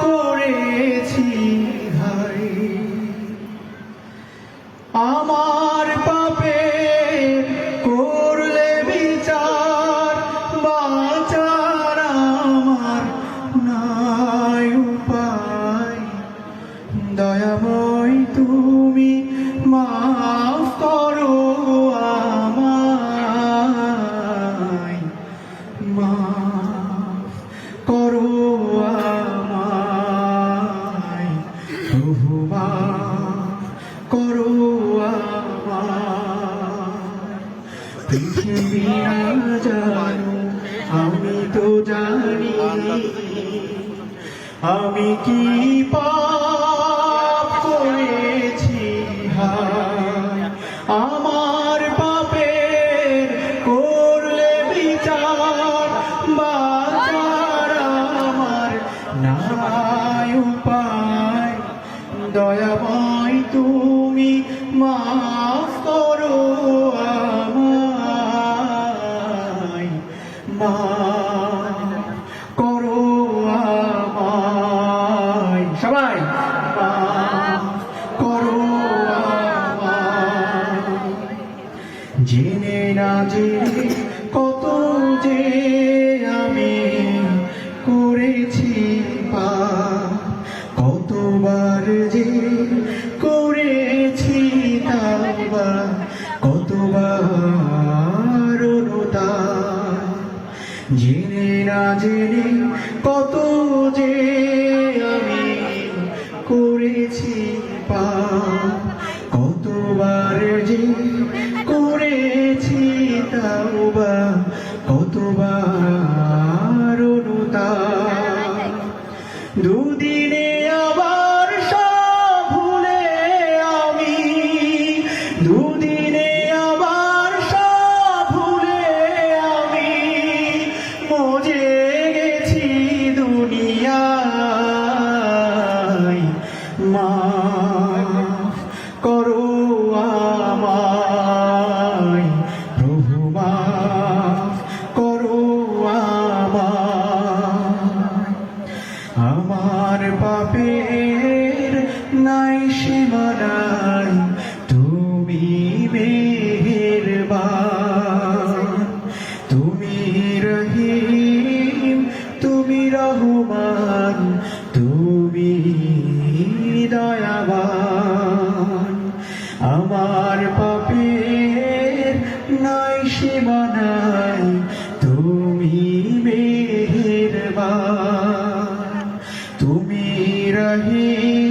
করেছি হাই আমার পাপে করলে বিচার বাঁচার আমার নাই উপায় দয়াময় তুমি মাফ করো আমায় মাফ করো আমায় প্রভু মাফ করো আমায় পৃথিবী না জানো আমি তো জানি আমি কি পাপ করেছি হায় আমার পাপের করলে বিচার বাঁচার আমার নাই উপায় দয়াময় তুমি মাফ করো আমায় মাফ করো আমায় সবাই মাফ করো আমায় জেনে না জেনে কত যে আমি করেছি পাপ কতবার যে করেছি তাওবা কতবার অনুতাপ জেনে না জেনে কত যে আমি করেছি পাপ কতবার যে করেছি তাওবা কতবার অনুতাপ দুদিনে আবার সব ভুলে আমি দুদিনে আবার সব ভুলে আমি মজে গেছি দুনিয়ায় মাফ করো আমায় প্রভু মাফ করো আমায় আমার পাপের নাই সীমানাই তুমি মেহেরবান তুমি রহিম তুমি রহমান তুমি দয়াবান আমার পাপের নাই সীমানাই তুমি মেহেরবান তুমি রহিম।